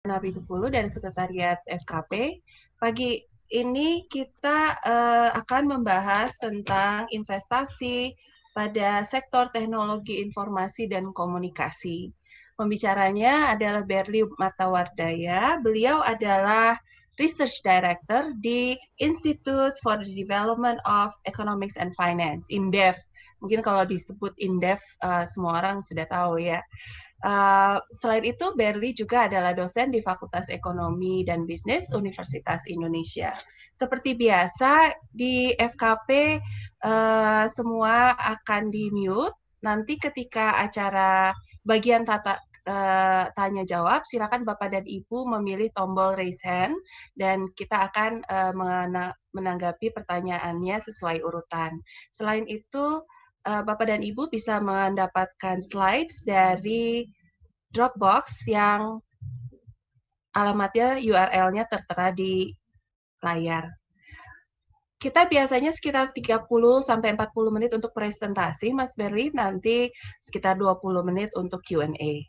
Napitupulu dari Sekretariat FKP. Pagi ini kita akan membahas tentang investasi pada sektor teknologi informasi dan komunikasi. Pembicaranya adalah Berli Martawardaya. Beliau adalah Research Director di Institute for the Development of Economics and Finance, INDEF. Mungkin kalau disebut INDEF, semua orang sudah tahu ya. Selain itu, Berli juga adalah dosen di Fakultas Ekonomi dan Bisnis Universitas Indonesia. Seperti biasa, di FKP semua akan di-mute. Nanti ketika acara bagian tanya jawab, silakan Bapak dan Ibu memilih tombol raise hand dan kita akan menanggapi pertanyaannya sesuai urutan. Selain itu, Bapak dan Ibu bisa mendapatkan slides dari Dropbox yang alamatnya URL-nya tertera di layar. Kita biasanya sekitar 30-40 menit untuk presentasi, Mas Berli, nanti sekitar 20 menit untuk Q&A.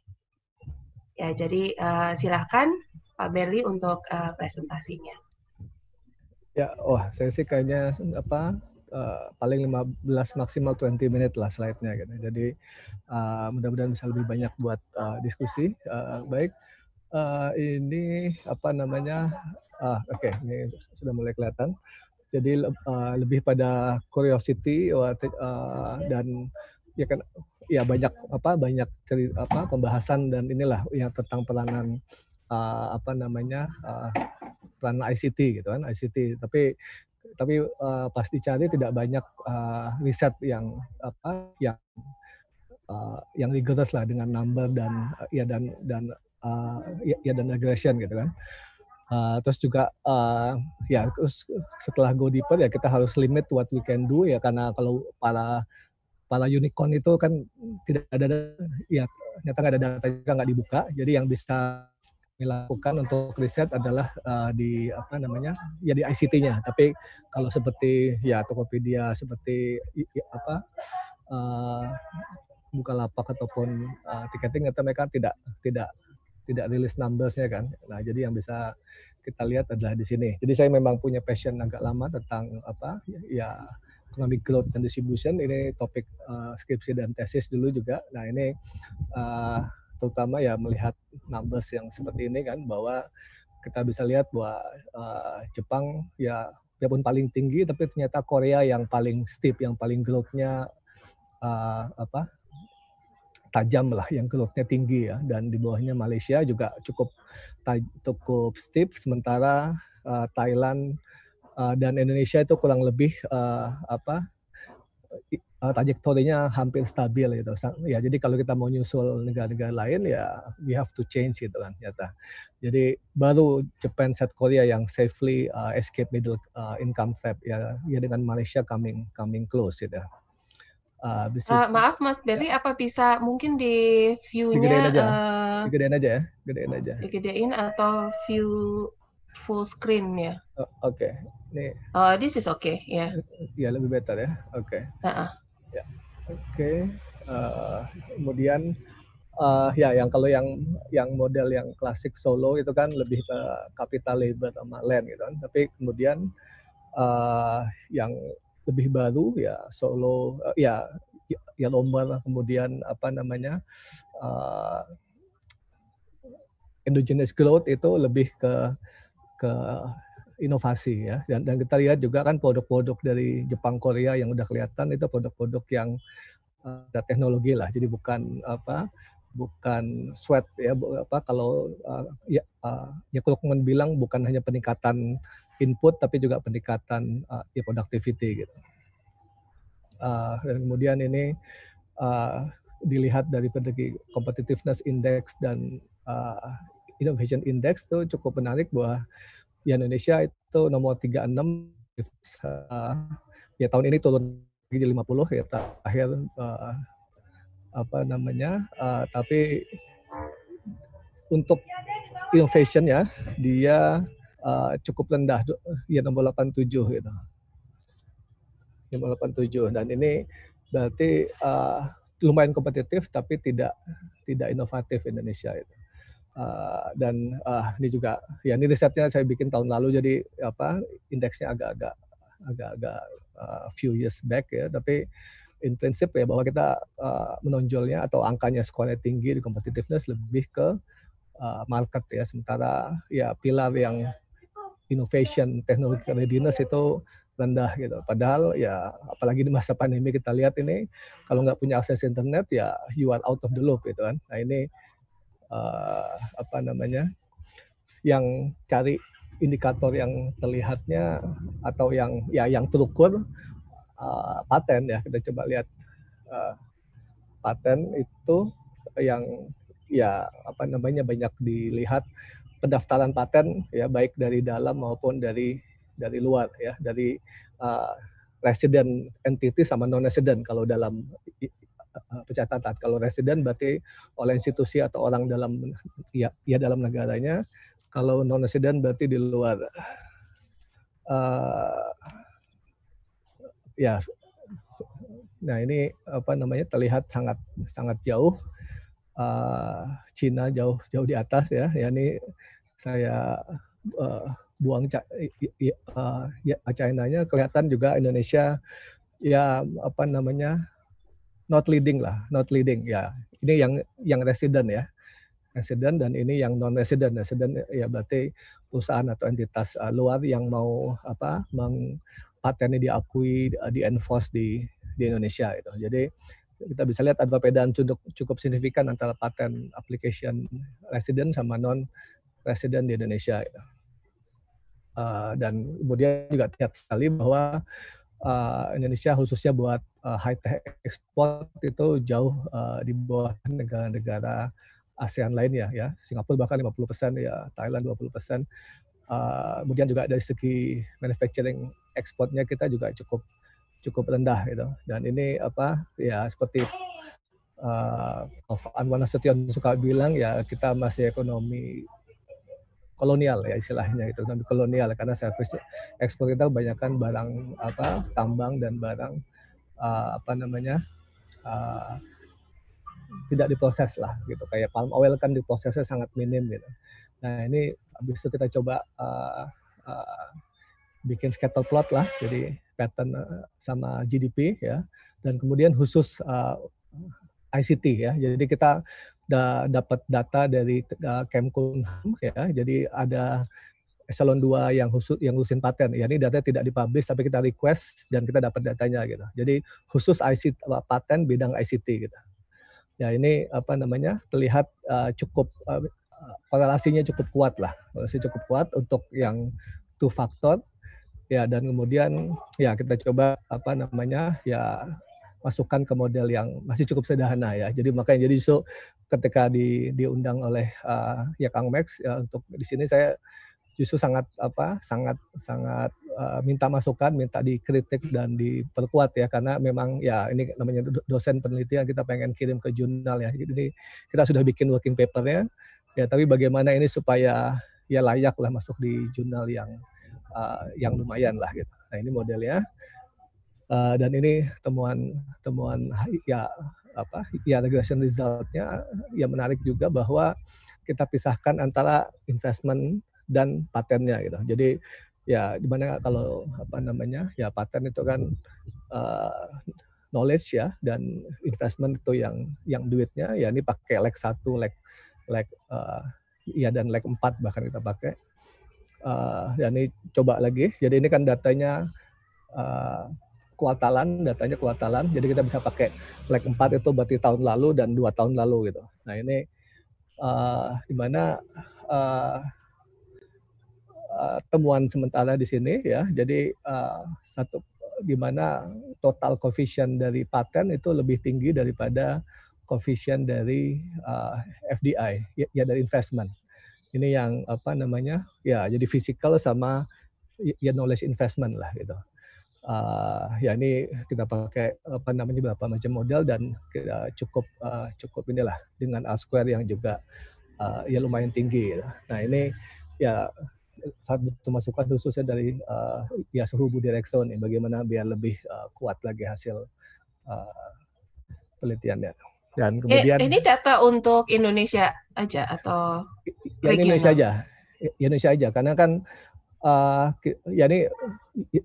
Ya, jadi silakan Pak Berli untuk presentasinya. Ya, saya sih kayaknya paling 15 maksimal 20 menit lah slide-nya gitu. Jadi mudah-mudahan bisa lebih banyak buat diskusi. Baik, ini ini sudah mulai kelihatan. Jadi lebih pada curiosity dan ya kan ya banyak pembahasan dan inilah yang tentang peranan peranan ICT gitu kan, ICT. Tapi pas dicari tidak banyak riset yang yang rigorous lah dengan number dan aggregation gitu kan. Terus juga terus setelah go deeper ya kita harus limit what we can do ya, karena kalau para unicorn itu kan tidak ada ya ternyata nggak ada data juga, nggak dibuka. Jadi yang bisa dilakukan untuk riset adalah di ICT-nya. Tapi kalau seperti ya Tokopedia, seperti Bukalapak ataupun tiketing, atau mereka tidak rilis numbers-nya kan. Nah, jadi yang bisa kita lihat adalah di sini. Jadi saya memang punya passion agak lama tentang economic growth and distribution. Ini topik skripsi dan tesis dulu juga. Nah, ini terutama ya melihat numbers yang seperti ini kan, bahwa kita bisa lihat bahwa Jepang ya walaupun paling tinggi, tapi ternyata Korea yang paling steep, yang paling growth-nya tajam lah, yang growth-nya tinggi ya, dan di bawahnya Malaysia juga cukup steep, sementara Thailand dan Indonesia itu kurang lebih trajektorinya hampir stabil gitu ya. Jadi kalau kita mau nyusul negara-negara lain ya we have to change gitu kan ternyata. Jadi baru Japan, South Korea yang safely escape middle income trap ya dengan Malaysia coming close gitu. Maaf Mas Berli, apa bisa mungkin di view-nya digedein aja ya, digedein atau view full screen ya? Oke. Nih. This is okay ya. Ya lebih better ya. Oke. Ya. Oke. Kemudian yang kalau yang model yang klasik solo itu kan lebih ke capital labor sama land gitu kan. Tapi kemudian yang lebih baru ya solo ya Lombard, kemudian endogenous growth itu lebih ke inovasi ya, dan kita lihat juga kan produk-produk dari Jepang, Korea yang udah kelihatan itu produk-produk yang ada teknologi lah, jadi bukan sweat ya, kalau Krugman bilang bukan hanya peningkatan input tapi juga peningkatan productivity gitu. Dan kemudian ini dilihat dari competitiveness index dan innovation index itu cukup menarik, bahwa di Indonesia itu nomor 36 ya tahun ini turun lagi di 50 ya terakhir tapi untuk innovation ya dia cukup rendah ya nomor 87 gitu. Nomor 87, dan ini berarti lumayan kompetitif tapi tidak inovatif Indonesia itu. Dan ini juga ya ini risetnya saya bikin tahun lalu, jadi indeksnya agak-agak few years back ya, tapi in prinsip ya bahwa kita menonjolnya atau angkanya skornya tinggi di competitiveness lebih ke market ya, sementara ya pilar yang innovation, technology readiness itu rendah gitu. Padahal ya apalagi di masa pandemi kita lihat ini kalau nggak punya akses internet ya you are out of the loop gitu kan. Nah ini yang cari indikator yang terlihatnya atau yang terukur paten ya, kita coba lihat paten itu yang banyak dilihat pendaftaran paten ya, baik dari dalam maupun dari luar ya, dari resident entity sama non resident kalau dalam pencatatan. Kalau resident berarti oleh institusi atau orang dalam dalam negaranya. Kalau non resident berarti di luar. Nah ini terlihat sangat jauh. Cina jauh di atas ya. Ya ini saya buang China-nya, kelihatan juga Indonesia ya not leading ya. Ini yang resident ya, resident, dan ini yang non resident. Resident ya berarti perusahaan atau entitas luar yang mau patennya diakui, di enforce di Indonesia itu. Jadi kita bisa lihat ada perbedaan cukup signifikan antara patent application resident sama non resident di Indonesia gitu. Dan kemudian juga terlihat sekali bahwa Indonesia khususnya buat high tech export itu jauh di bawah negara-negara ASEAN lainnya ya. Singapura bahkan 50% ya, Thailand 20%. Kemudian juga dari segi manufacturing ekspornya kita juga cukup rendah gitu. Dan ini ya seperti Anwar Nasution suka bilang ya, kita masih ekonomi kolonial ya istilahnya, itu ekonomi kolonial, karena service ekspor kita kebanyakan barang tambang dan barang tidak diproses lah gitu, kayak palm oil kan diprosesnya sangat minim gitu. Nah ini habis itu kita coba bikin scatter plot lah, jadi pattern sama GDP ya, dan kemudian khusus ICT ya. Jadi kita dapat data dari Kemkumham ya. Jadi ada eselon 2 yang ngurusin paten. Ya ini data tidak dipublish tapi kita request dan kita dapat datanya gitu. Jadi khusus ICT paten bidang ICT gitu. Ya ini terlihat cukup korelasinya cukup kuat lah. Korelasi cukup kuat untuk yang two factor ya, dan kemudian ya kita coba ya masukkan ke model yang masih cukup sederhana ya. Jadi makanya so ketika diundang oleh ya Kang Max ya, untuk di sini saya justru sangat minta masukan, minta dikritik dan diperkuat ya, karena memang ya ini namanya dosen penelitian, kita pengen kirim ke jurnal ya. Jadi kita sudah bikin working papernya ya, tapi bagaimana ini supaya ya layak lah masuk di jurnal yang lumayan lah gitu. Nah ini modelnya. Dan ini temuan ya regression resultnya ya menarik juga, bahwa kita pisahkan antara investment dan patennya gitu. Jadi ya dimana kalau ya paten itu kan knowledge ya, dan investment itu yang duitnya ya, ini pakai leg 1, leg ya, dan leg 4 bahkan kita pakai. Dan ini coba lagi, jadi ini kan datanya kuartalan, jadi kita bisa pakai leg 4 itu berarti tahun lalu dan 2 tahun lalu gitu. Nah ini dimana temuan sementara di sini ya, jadi dimana total coefficient dari paten itu lebih tinggi daripada coefficient dari FDI ya, dari investment. Ini yang ya, jadi physical sama ya knowledge investment lah gitu. Ya ini kita pakai beberapa macam model, dan kita cukup inilah dengan R-square yang juga ya lumayan tinggi. Nah ini ya satu masukan khususnya dari ya suhu Budi Rekso nih, bagaimana biar lebih kuat lagi hasil penelitiannya. Dan kemudian ini data untuk Indonesia aja atau ya ini Indonesia regional? aja, Indonesia aja, karena kan ya ini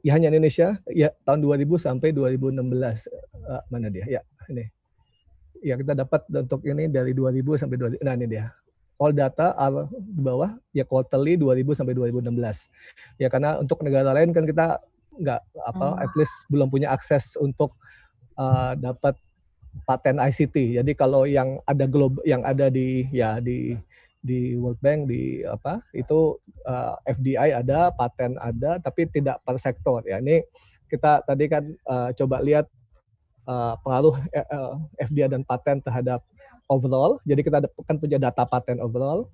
ya hanya Indonesia ya tahun 2000 sampai 2016 mana dia ya ini ya kita dapat untuk ini dari 2000 sampai 2000, nah ini dia all data di bawah ya quarterly 2000 sampai 2016 ya, karena untuk negara lain kan kita nggak at least belum punya akses untuk dapat paten ICT. Jadi kalau yang ada yang ada di World Bank di itu FDI ada, paten ada, tapi tidak per sektor ya. Ini kita tadi kan coba lihat pengaruh FDI dan paten terhadap overall. Jadi kita kan punya data paten overall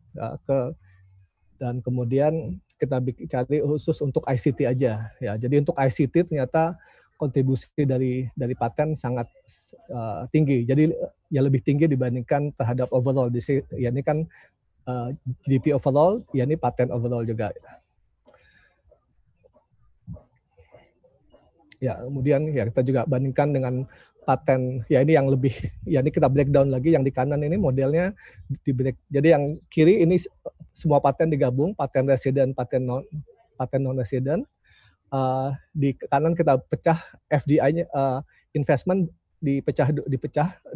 dan kemudian kita cari khusus untuk ICT aja ya. Jadi untuk ICT ternyata kontribusi dari paten sangat tinggi. Jadi ya lebih tinggi dibandingkan terhadap overall. Ya ini kan GDP overall, ya ini paten overall juga. Ya, kemudian ya kita juga bandingkan dengan paten, ya ini yang lebih, ya ini kita breakdown lagi, yang di kanan ini modelnya di break. Jadi yang kiri ini semua paten digabung, paten resident, paten non resident. Di kanan kita pecah FDI-nya, investment dipecah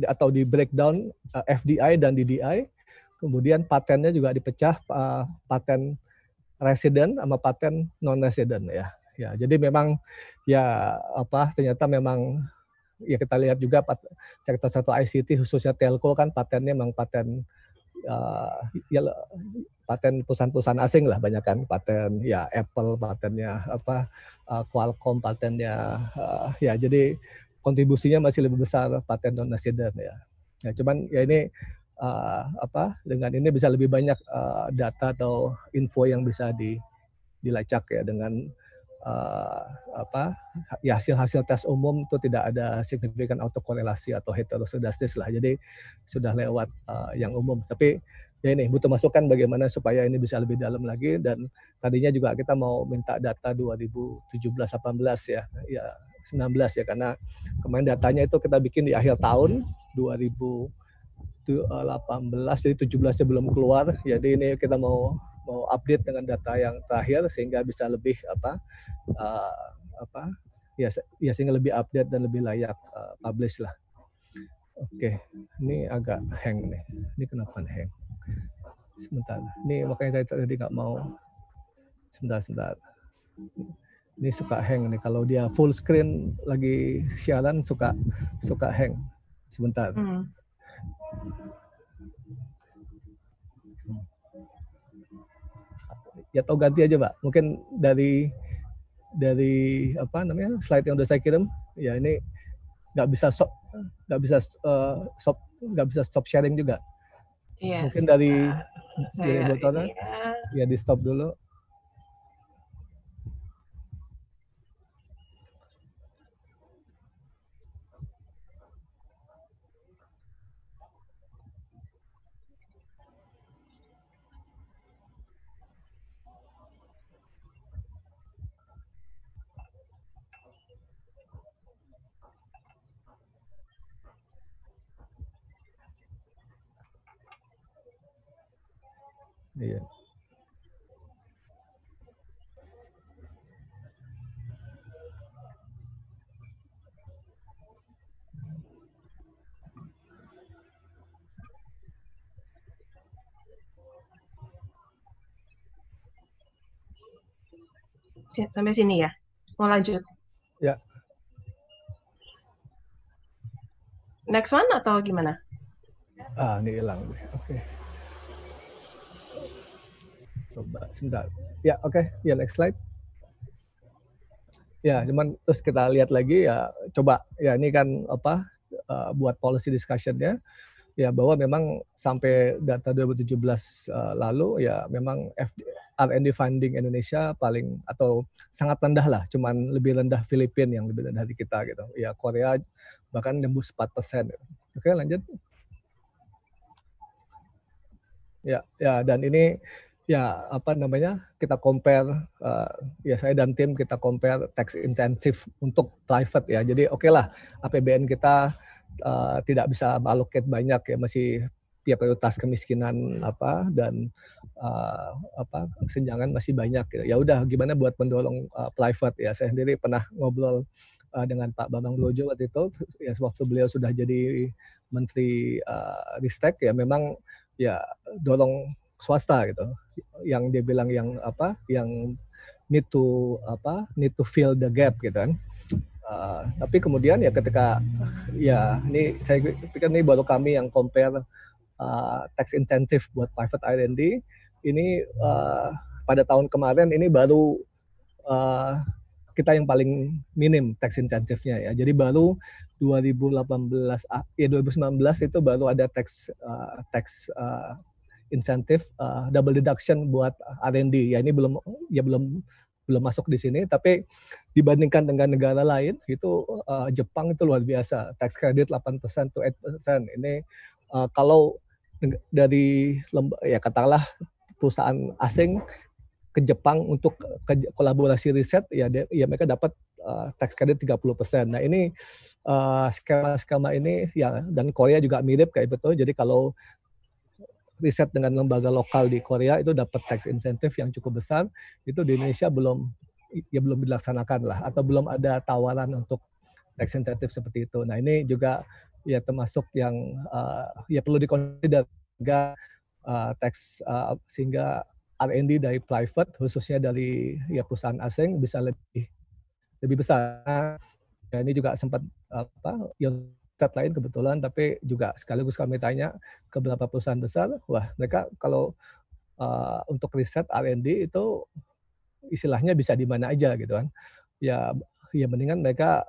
atau di breakdown FDI dan DDI. Kemudian patennya juga dipecah paten resident sama paten non resident ya. Ya, jadi memang ya ternyata memang ya kita lihat juga sektor-sektor ICT khususnya telco kan patennya memang paten ya paten perusahaan-perusahaan asing lah, banyak kan paten ya Apple patennya Qualcomm patennya ya, jadi kontribusinya masih lebih besar paten non resident ya. Ya cuman ya ini dengan ini bisa lebih banyak data atau info yang bisa dilacak ya dengan ya hasil-hasil tes umum itu tidak ada signifikan autokorelasi atau heterosedastis lah, jadi sudah lewat yang umum. Tapi ya ini butuh masukan bagaimana supaya ini bisa lebih dalam lagi, dan tadinya juga kita mau minta data 2017-18 ya 19 ya, karena kemarin datanya itu kita bikin di akhir tahun 2018, jadi 17-nya belum keluar, jadi ini kita mau update dengan data yang terakhir sehingga bisa lebih ya sehingga lebih update dan lebih layak publish lah. Oke, ini agak hang nih. Ini kenapa hang? Sebentar. Ini makanya saya tadi nggak mau. Sebentar. Ini suka hang nih. Kalau dia full screen lagi siaran suka hang. Sebentar. Ya atau ganti aja, Pak. Mungkin dari slide yang udah saya kirim ya, ini nggak bisa stop sharing juga. Yes, mungkin dari botolnya ya di stop dulu. Iya. Sampai sini ya? Mau lanjut? Ya. Next one atau gimana? Ini hilang. Oke. Coba sebentar. Ya, oke. Ya, next slide. Ya, cuman terus kita lihat lagi ya, coba ya ini kan buat policy discussion-nya ya, bahwa memang sampai data 2017 lalu ya memang R&D funding Indonesia paling atau sangat rendah lah, cuman lebih rendah Filipina yang lebih rendah di kita gitu. Ya Korea bahkan nembus 4%. Oke, lanjut. Ya dan ini ya kita compare ya saya dan tim kita compare tax incentive untuk private ya. Jadi oke lah APBN kita tidak bisa allocate banyak ya, masih ya prioritas kemiskinan dan kesenjangan masih banyak. Ya udah gimana buat mendorong private ya. Saya sendiri pernah ngobrol dengan Pak Bambang Brojo waktu itu ya, waktu beliau sudah jadi Menteri Ristek ya, memang ya dorong swasta gitu, yang dia bilang yang need to fill the gap gitu kan. Tapi kemudian ya ketika ya ini saya pikir ini baru kami yang compare tax incentive buat private R&D ini pada tahun kemarin ini baru kita yang paling minim tax incentive-nya ya. Jadi baru 2019 itu baru ada tax incentive double deduction buat R&D. Ya ini belum masuk di sini, tapi dibandingkan dengan negara lain itu Jepang itu luar biasa, tax credit 8% to 8%. Ini kalau dari ya katakanlah perusahaan asing ke Jepang untuk kolaborasi riset ya mereka dapat tax credit 30%. Nah ini skema ini ya, dan Korea juga mirip kayak betul. Jadi kalau riset dengan lembaga lokal di Korea itu dapat tax incentive yang cukup besar, itu di Indonesia belum dilaksanakan lah, atau belum ada tawaran untuk tax incentive seperti itu. Nah ini juga ya termasuk yang ya perlu dikonsider tax sehingga R&D dari private khususnya dari ya perusahaan asing bisa lebih besar. Ya, ini juga sempat yang lain kebetulan, tapi juga sekaligus kami tanya ke beberapa perusahaan besar, wah mereka kalau untuk riset R&D itu istilahnya bisa di mana aja gitu kan. Ya mendingan mereka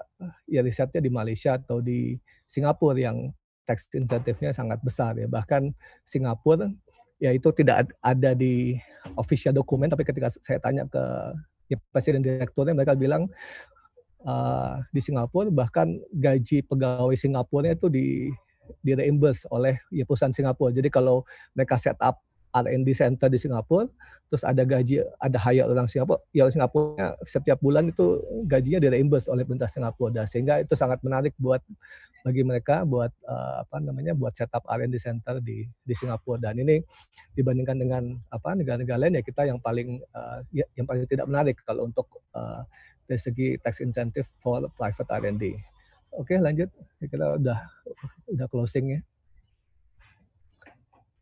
ya risetnya di Malaysia atau di Singapura yang tax insentifnya sangat besar ya. Bahkan Singapura ya itu tidak ada di official dokumen, tapi ketika saya tanya ke ya, presiden direkturnya, mereka bilang di Singapura bahkan gaji pegawai Singapura itu di reimburse oleh ya, perusahaan Singapura. Jadi kalau mereka set up R&D center di Singapura, terus ada gaji, ada hire orang Singapura, ya Singapura setiap bulan itu gajinya di reimburse oleh pemerintah Singapura. Dan sehingga itu sangat menarik bagi mereka buat buat setup R&D center di Singapura. Dan ini dibandingkan dengan negara-negara lain ya kita yang paling tidak menarik kalau untuk dari segi tax incentive for private R&D. Oke, lanjut. Kita udah closing ya.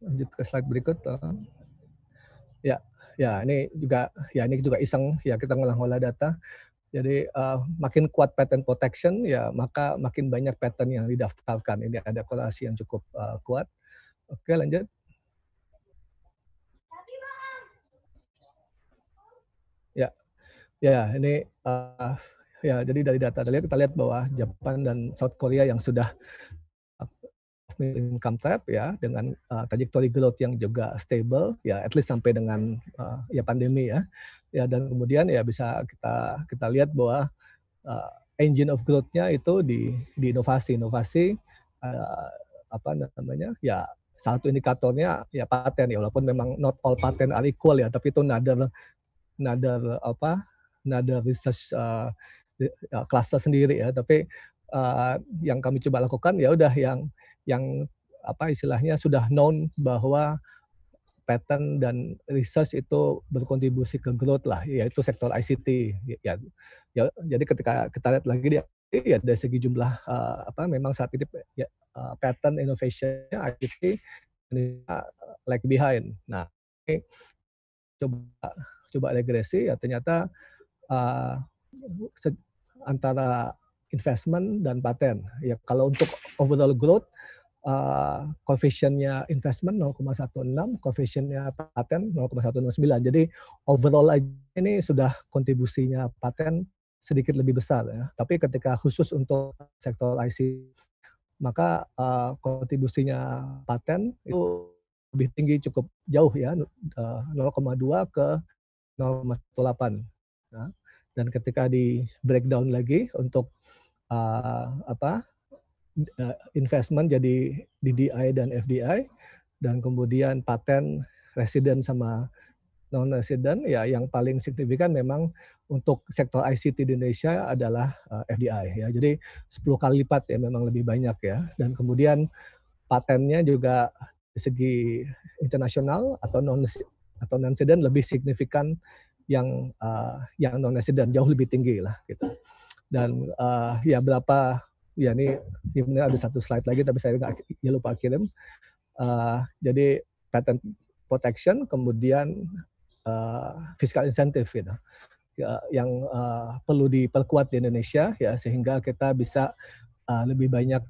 Lanjut ke slide berikut. Ini juga iseng ya, kita ngolah data. Jadi makin kuat patent protection ya, maka makin banyak patent yang didaftarkan. Ini ada korelasi yang cukup kuat. Oke, lanjut. Ya, ini jadi dari data kita lihat bahwa Jepang dan South Korea yang sudah income trap ya, dengan trajectory growth yang juga stable ya, at least sampai dengan ya pandemi ya. Dan kemudian ya bisa kita lihat bahwa engine of growth-nya itu di inovasi ya, satu indikatornya ya paten ya, walaupun memang not all patent are equal ya, tapi itu another research cluster sendiri ya. Tapi yang kami coba lakukan ya udah yang istilahnya sudah known bahwa patent dan research itu berkontribusi ke growth lah, yaitu sektor ICT ya. Jadi ketika kita lihat lagi ya dari segi jumlah memang saat ini ya, patent innovation ICT lag behind. Nah, ini coba regresi ya, ternyata antara investment dan paten ya, kalau untuk overall growth coefficient-nya investment 0,16, coefficient-nya paten 0,109. Jadi overall aja ini sudah kontribusinya paten sedikit lebih besar ya. Tapi ketika khusus untuk sektor IC, maka kontribusinya paten itu lebih tinggi, cukup jauh ya, 0,2 ke 0,18. Nah, dan ketika di breakdown lagi untuk investment jadi DDI dan FDI, dan kemudian paten resident sama non-resident, ya yang paling signifikan memang untuk sektor ICT di Indonesia adalah FDI ya. Jadi 10 kali lipat ya, memang lebih banyak ya. Dan kemudian patennya juga dari segi internasional atau non-resident lebih signifikan yang non-resident, jauh lebih tinggi lah gitu. Dan ya berapa, ya ini ada satu slide lagi tapi saya lupa kirim. Jadi patent protection, kemudian fiscal incentive gitu, yang perlu diperkuat di Indonesia ya, sehingga kita bisa lebih banyak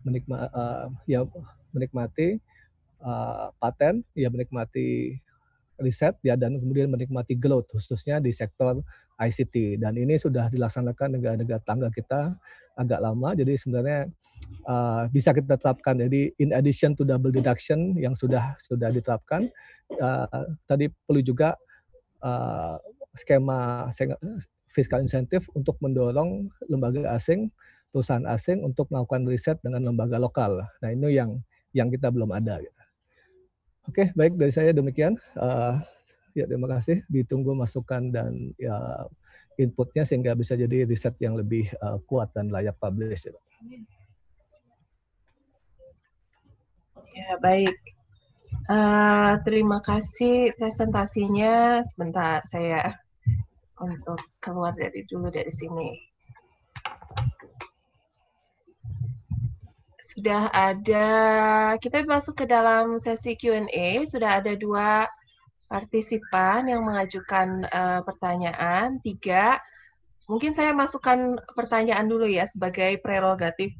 menikmati paten, ya menikmati riset ya, dan kemudian menikmati growth khususnya di sektor ICT. Dan ini sudah dilaksanakan negara-negara tangga kita agak lama, jadi sebenarnya bisa kita terapkan. Jadi in addition to double deduction yang sudah diterapkan, tadi perlu juga skema fiscal incentive untuk mendorong lembaga asing, perusahaan asing untuk melakukan riset dengan lembaga lokal. Nah ini yang kita belum ada. Oke, baik, dari saya demikian. Ya, terima kasih. Ditunggu masukan dan ya inputnya sehingga bisa jadi riset yang lebih kuat dan layak publish. Ya, baik. Terima kasih presentasinya. Sebentar, saya untuk keluar dari sini. Sudah ada, kita masuk ke dalam sesi Q&A. Sudah ada 2 partisipan yang mengajukan pertanyaan, 3. Mungkin saya masukkan pertanyaan dulu ya sebagai prerogatif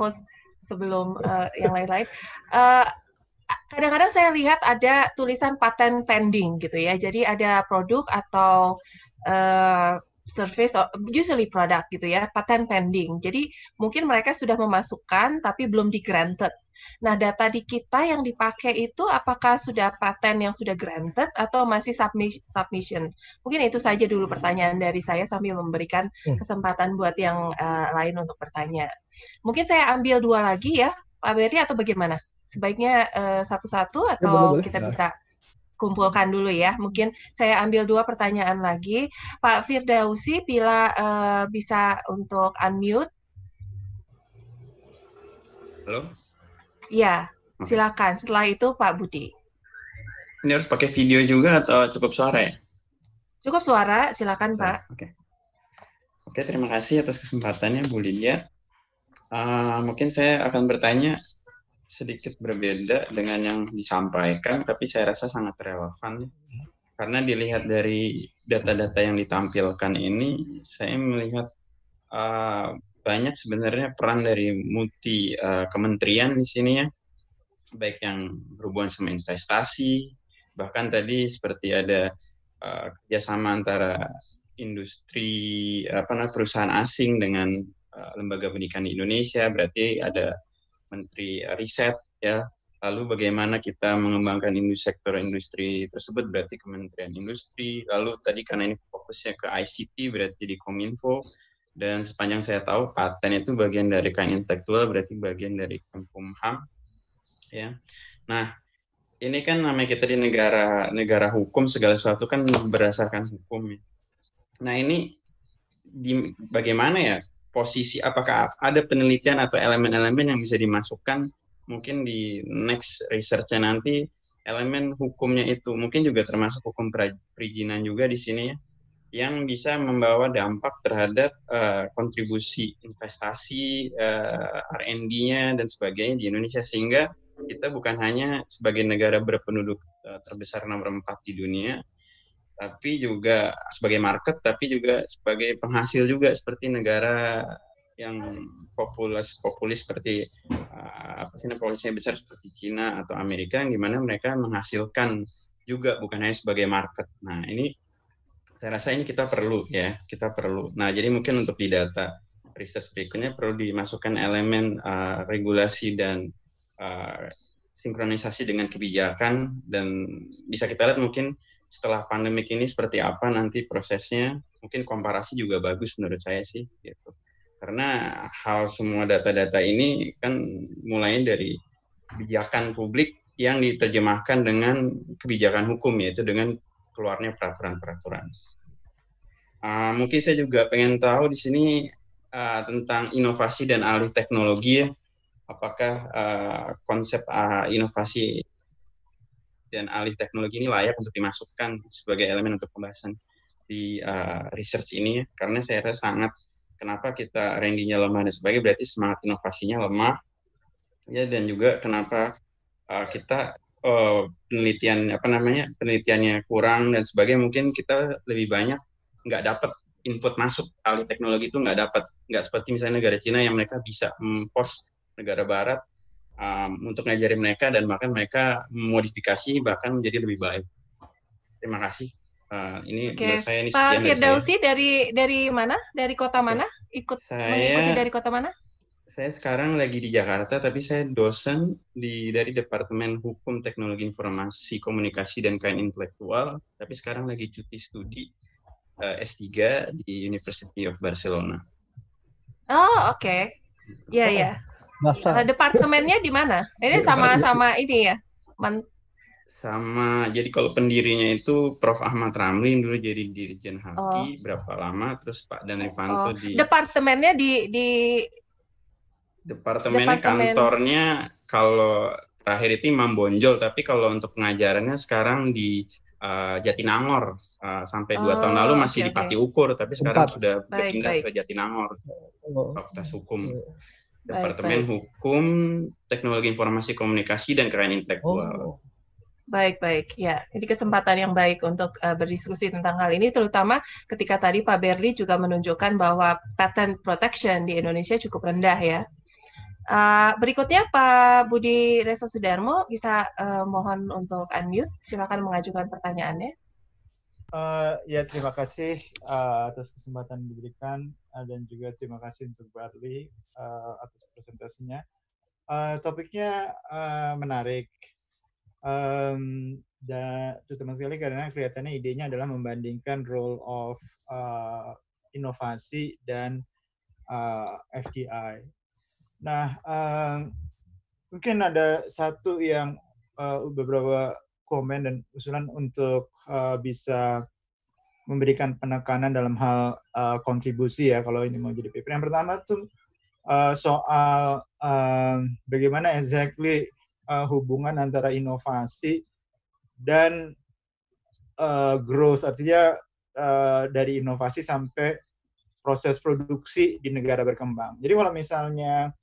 host sebelum yang lain-lain. Kadang-kadang saya lihat ada tulisan patent pending gitu ya. Jadi ada produk atau service, usually product gitu ya, patent pending. Jadi mungkin mereka sudah memasukkan tapi belum di-granted. Nah, data di kita yang dipakai itu apakah sudah paten yang sudah granted atau masih submission? Mungkin itu saja dulu pertanyaan dari saya sambil memberikan kesempatan buat yang lain untuk bertanya. Mungkin saya ambil 2 lagi ya, Pak Berry, atau bagaimana? Sebaiknya satu-satu atau boleh. Kita bisa kumpulkan dulu ya. Mungkin saya ambil 2 pertanyaan lagi. Pak Firdausi, bila bisa untuk unmute. Halo? Ya, silakan. Setelah itu Pak Budi. Ini harus pakai video juga atau cukup suara ya? Cukup suara, silakan Pak. Oke, terima kasih atas kesempatannya Bu Lydia. Mungkin saya akan bertanya sedikit berbeda dengan yang disampaikan, tapi saya rasa sangat relevan. Karena dilihat dari data-data yang ditampilkan ini, saya melihat banyak sebenarnya peran dari multi kementerian di sini ya, baik yang berhubungan sama investasi, bahkan tadi seperti ada kerjasama antara industri perusahaan asing dengan lembaga pendidikan di Indonesia, berarti ada Menteri Riset ya. Lalu bagaimana kita mengembangkan sektor industri tersebut, berarti Kementerian Industri. Lalu tadi karena ini fokusnya ke ICT, berarti di Kominfo. Dan sepanjang saya tahu, paten itu bagian dari kekayaan intelektual, berarti bagian dari Kemenkumham. Ya. Nah, ini kan namanya kita di negara hukum, segala sesuatu kan berdasarkan hukum. Nah, ini bagaimana ya posisi, apakah ada penelitian atau elemen-elemen yang bisa dimasukkan mungkin di next research-nya nanti, elemen hukumnya itu mungkin juga termasuk hukum perizinan juga di sini ya, yang bisa membawa dampak terhadap kontribusi investasi, R&D-nya dan sebagainya di Indonesia, sehingga kita bukan hanya sebagai negara berpenduduk terbesar nomor 4 di dunia, tapi juga sebagai market, tapi juga sebagai penghasil juga, seperti negara yang populis seperti populisnya besar seperti Cina atau Amerika, yang dimana mereka menghasilkan juga bukan hanya sebagai market. Nah, ini saya rasa ini kita perlu. Nah, jadi mungkin untuk di data riset berikutnya perlu dimasukkan elemen regulasi dan sinkronisasi dengan kebijakan, dan bisa kita lihat mungkin setelah pandemik ini seperti apa nanti prosesnya. Mungkin komparasi juga bagus menurut saya sih gitu. Karena semua data-data ini kan mulainya dari kebijakan publik yang diterjemahkan dengan kebijakan hukum, yaitu dengan keluarnya peraturan-peraturan. Mungkin saya juga pengen tahu di sini tentang inovasi dan alih teknologi ya. Apakah konsep inovasi dan alih teknologi ini layak untuk dimasukkan sebagai elemen untuk pembahasan di research ini ya? Karena saya rasa sangat, kenapa kita ranking-nya lemah dan sebagainya, berarti semangat inovasinya lemah ya, dan juga kenapa kita penelitiannya kurang dan sebagainya. Mungkin kita lebih banyak nggak dapat input masuk alih teknologi, itu nggak seperti misalnya negara Cina yang mereka bisa force negara Barat untuk ngajarin mereka, dan bahkan mereka memodifikasi bahkan menjadi lebih baik. Terima kasih. Ini menurut saya ini sekian Pak Firdausi dari mana? Dari kota mana? Mengikuti dari kota mana? Saya sekarang lagi di Jakarta, tapi saya dosen dari Departemen Hukum Teknologi Informasi Komunikasi dan Kekayaan Intelektual, tapi sekarang lagi cuti studi S3 di University of Barcelona. Oh, oke. Iya. Departemennya di mana? Ini sama-sama ini ya? Sama, jadi kalau pendirinya itu Prof. Ahmad Ramli dulu jadi Dirjen HAKI berapa lama, terus Pak Dan Rifanto di... Departemennya Departemennya kantornya kalau terakhir itu Imam Bonjol, tapi kalau untuk pengajarannya sekarang di Jatinangor. Sampai 2 tahun lalu masih di Pati Ukur, tapi sekarang sudah berpindah ke Jatinangor, Fakultas Hukum. Departemen Hukum, Teknologi Informasi Komunikasi dan Kekayaan Intelektual. Baik. Ya, ini kesempatan yang baik untuk berdiskusi tentang hal ini, terutama ketika tadi Pak Berli juga menunjukkan bahwa patent protection di Indonesia cukup rendah ya. Berikutnya Pak Budi Reso Sudarmo, bisa mohon untuk unmute, silakan mengajukan pertanyaannya. Ya, terima kasih atas kesempatan diberikan, dan juga terima kasih untuk Berli atas presentasinya. Topiknya menarik. Dan terutama sekali karena kelihatannya idenya adalah membandingkan role of inovasi dan FDI. Nah, mungkin ada satu yang beberapa komen dan usulan untuk bisa memberikan penekanan dalam hal kontribusi ya, kalau ini mau jadi paper. Yang pertama tuh soal bagaimana exactly hubungan antara inovasi dan growth, artinya dari inovasi sampai proses produksi di negara berkembang. Jadi kalau misalnya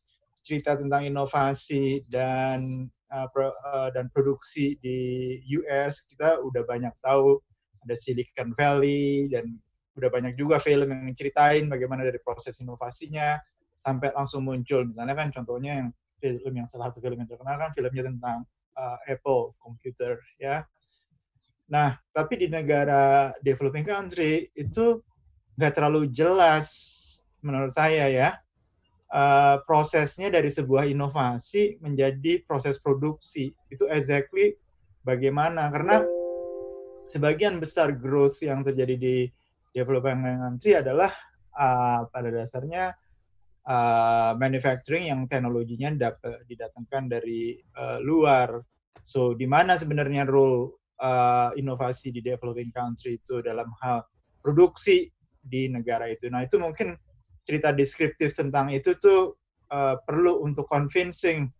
cerita tentang inovasi dan produksi di US, kita udah banyak tahu ada Silicon Valley, dan udah banyak juga film yang ceritain bagaimana dari proses inovasinya sampai langsung muncul. Misalnya kan contohnya yang salah satu film yang terkenal kan filmnya tentang Apple computer ya. Nah, tapi di negara developing country itu nggak terlalu jelas menurut saya ya, prosesnya dari sebuah inovasi menjadi proses produksi itu exactly bagaimana, karena sebagian besar growth yang terjadi di developing country adalah pada dasarnya manufacturing yang teknologinya didatangkan dari luar. So, di mana sebenarnya role inovasi di developing country itu dalam hal produksi di negara itu. Nah, itu mungkin cerita deskriptif tentang itu tuh perlu untuk convincing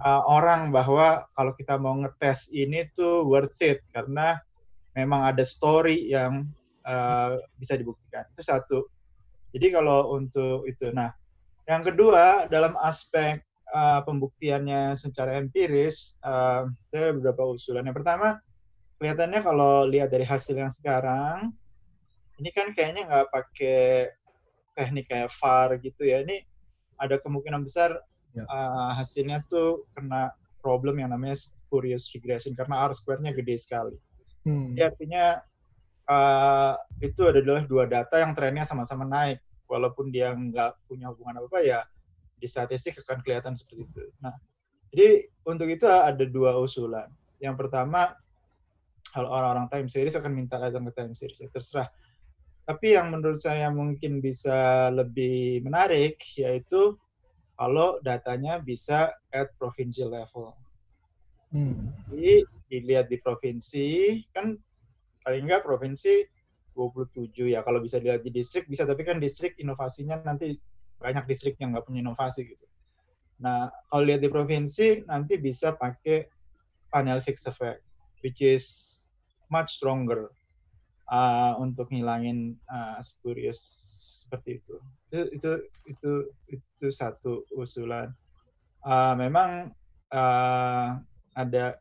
orang bahwa kalau kita mau ngetes ini tuh worth it, karena memang ada story yang bisa dibuktikan. Itu satu. Jadi kalau untuk itu. Nah, yang kedua, dalam aspek pembuktiannya secara empiris, saya beberapa usulan. Yang pertama, kelihatannya kalau lihat dari hasil yang sekarang, ini kan kayaknya nggak pakai teknik kayak VAR gitu ya. Ini ada kemungkinan besar hasilnya tuh kena problem yang namanya spurious regression, karena R-square-nya gede sekali. Jadi artinya itu adalah dua data yang trennya sama-sama naik. Walaupun dia nggak punya hubungan apa-apa, ya di statistik akan kelihatan seperti itu. Nah, jadi untuk itu ada dua usulan. Yang pertama, kalau orang-orang time series akan minta datang ke time series, ya terserah. Tapi yang menurut saya mungkin bisa lebih menarik, yaitu kalau datanya bisa at provincial level. Jadi dilihat di provinsi, kan paling enggak provinsi 27 ya. Kalau bisa dilihat di distrik bisa, tapi kan distrik inovasinya nanti banyak distrik yang nggak punya inovasi gitu. Nah, kalau lihat di provinsi nanti bisa pakai panel fixed effect, which is much stronger untuk ngilangin spurious seperti itu. Itu satu usulan. Memang ada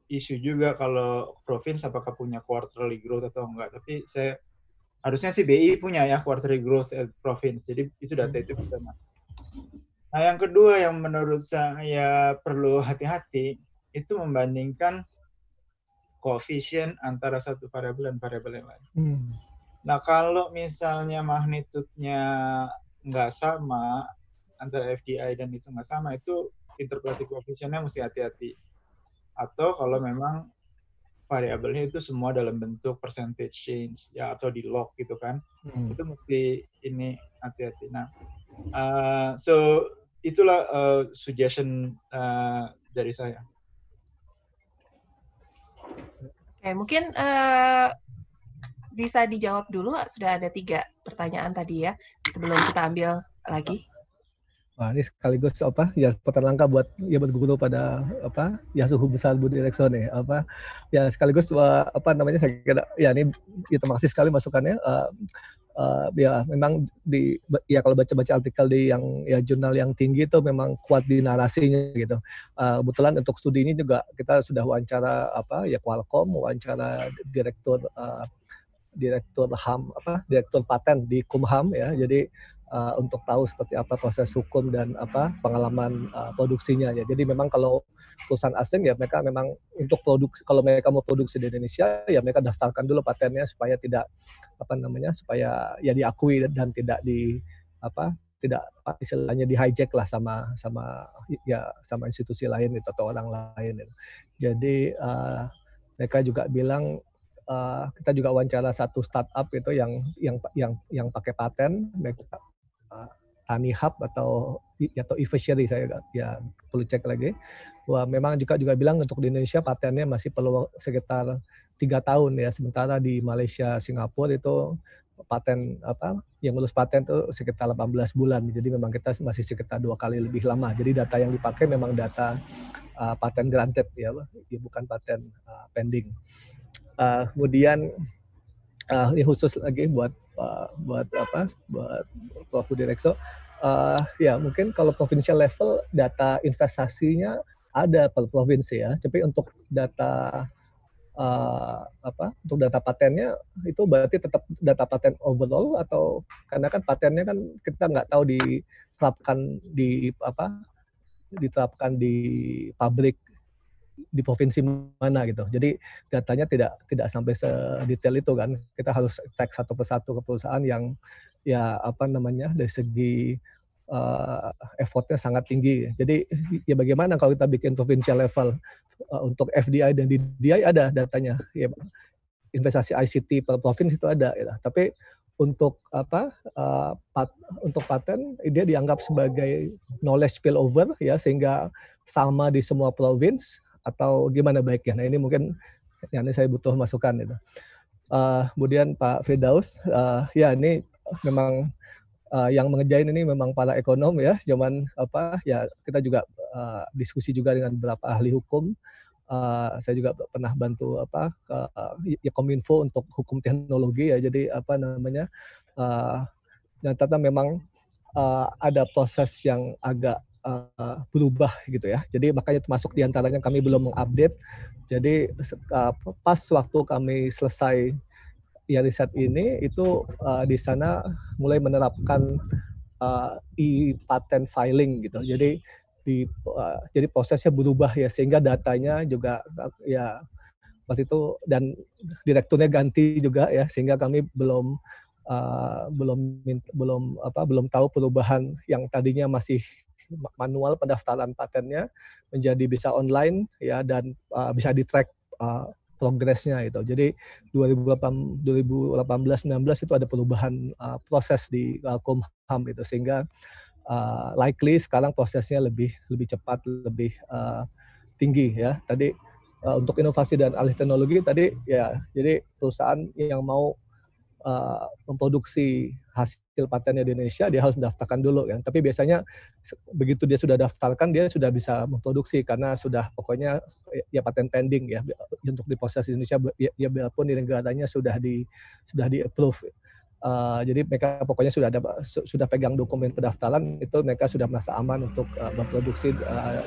isu juga kalau provinsi apakah punya quarterly growth atau enggak. Tapi harusnya sih BI punya ya quarterly growth provinsi. Jadi itu data itu bisa masuk. Nah, yang kedua yang menurut saya perlu hati-hati itu membandingkan koefisien antara satu variabel dan variabel yang lain. Nah, kalau misalnya magnitudenya nggak sama antara FDI dan itu nggak sama, itu interpolatif koefisiennya mesti hati-hati. Atau kalau memang variabelnya itu semua dalam bentuk percentage change ya atau di log gitu kan, itu mesti ini hati-hati. Nah, so itulah suggestion dari saya. Oke, mungkin bisa dijawab dulu. Sudah ada 3 pertanyaan tadi ya, sebelum kita ambil lagi. Wah, ini sekaligus ya kesempatan langka buat guru pada ya suhu besar Bu Direkso nih ya sekaligus saya kira ya ini terima kasih sekali masukannya. Ya memang kalau baca-baca artikel di yang ya jurnal yang tinggi itu memang kuat di narasinya gitu. Kebetulan untuk studi ini juga kita sudah wawancara Qualcomm, wawancara direktur HAM direktur paten di Kumham ya. Jadi untuk tahu seperti apa proses hukum dan pengalaman produksinya ya. Jadi memang kalau perusahaan asing ya mereka memang untuk produksi, kalau mereka mau produksi di Indonesia ya mereka daftarkan dulu patennya supaya tidak supaya ya diakui dan tidak tidak istilahnya di hijack lah sama institusi lain itu atau orang lain. Jadi mereka juga bilang kita juga wawancara satu startup itu yang pakai paten, mereka Tani Hub atau e-fishery, saya ya perlu cek lagi. Wah, memang juga bilang untuk di Indonesia patennya masih perlu sekitar 3 tahun ya, sementara di Malaysia, Singapura itu paten yang lulus paten itu sekitar 18 bulan. Jadi memang kita masih sekitar 2 kali lebih lama. Jadi data yang dipakai memang data paten granted ya, bukan paten pending. Kemudian ini khusus lagi buat Prof. Direkso. Ya mungkin kalau provincial level data investasinya ada per provinsi ya, tapi untuk data untuk data patennya itu berarti tetap data paten overall, atau karena kan patennya kan kita nggak tahu diterapkan di pabrik di provinsi mana gitu. Jadi datanya tidak sampai sedetail itu kan. Kita harus cek satu persatu ke perusahaan yang ya dari segi effortnya sangat tinggi. Jadi ya bagaimana kalau kita bikin provincial level untuk FDI dan DDI ada datanya. Ya, investasi ICT per provinsi itu ada. Ya. Tapi untuk untuk paten dia dianggap sebagai knowledge spillover ya, sehingga sama di semua provinsi atau gimana baiknya. Nah ini mungkin ini saya butuh masukan itu. Kemudian Pak Firdaus, ya ini memang yang mengerjain ini memang para ekonom ya, cuman ya kita juga diskusi juga dengan beberapa ahli hukum. Saya juga pernah bantu Kominfo untuk hukum teknologi ya, jadi ternyata memang ada proses yang agak berubah gitu ya. Jadi makanya termasuk diantaranya kami belum mengupdate. Jadi pas waktu kami selesai ya riset ini itu di sana mulai menerapkan e-patent filing gitu. Jadi jadi prosesnya berubah ya, sehingga datanya juga ya waktu itu dan direkturnya ganti juga ya, sehingga kami belum tahu perubahan yang tadinya masih manual pendaftaran patennya menjadi bisa online ya, dan bisa di-track progresnya itu. Jadi 2018-19 itu ada perubahan proses di Kumham itu, sehingga likely sekarang prosesnya lebih cepat, lebih tinggi ya. Tadi untuk inovasi dan alih teknologi tadi ya, jadi perusahaan yang mau memproduksi hasil patennya di Indonesia dia harus mendaftarkan dulu kan. Tapi biasanya begitu dia sudah daftarkan dia sudah bisa memproduksi karena sudah pokoknya ya paten pending ya untuk diproses di Indonesia ya biarpun di negaranya sudah di approve. Jadi mereka pokoknya sudah pegang dokumen pendaftaran itu mereka sudah merasa aman untuk memproduksi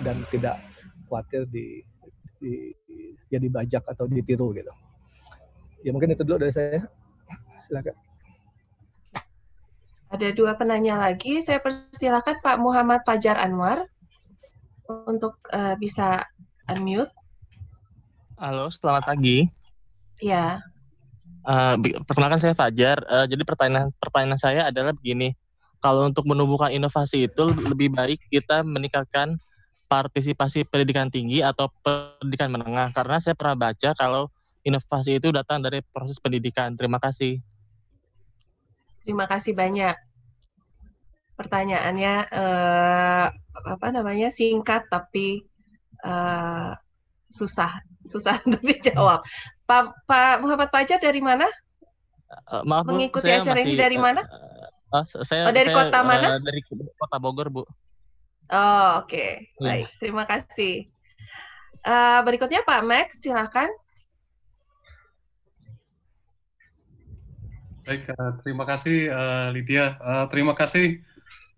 dan tidak khawatir dibajak atau ditiru gitu. Ya mungkin itu dulu dari saya. Silakan. Ada 2 penanya lagi. Saya persilakan Pak Muhammad Fajar Anwar untuk bisa unmute. Halo, selamat pagi. Ya. Perkenalkan saya Fajar. Jadi pertanyaan saya adalah begini. Kalau untuk menumbuhkan inovasi itu lebih baik kita meningkatkan partisipasi pendidikan tinggi atau pendidikan menengah. Karena saya pernah baca kalau inovasi itu datang dari proses pendidikan. Terima kasih. Terima kasih banyak. Pertanyaannya singkat tapi susah untuk dijawab. Pak Muhammad Fajar dari mana? Maaf Bu, mengikuti saya acara ini dari mana? Dari kota mana? Dari kota Bogor, Bu. Oh, oke. Baik, terima kasih. Berikutnya Pak Max, silakan. Baik, terima kasih Lydia. Terima kasih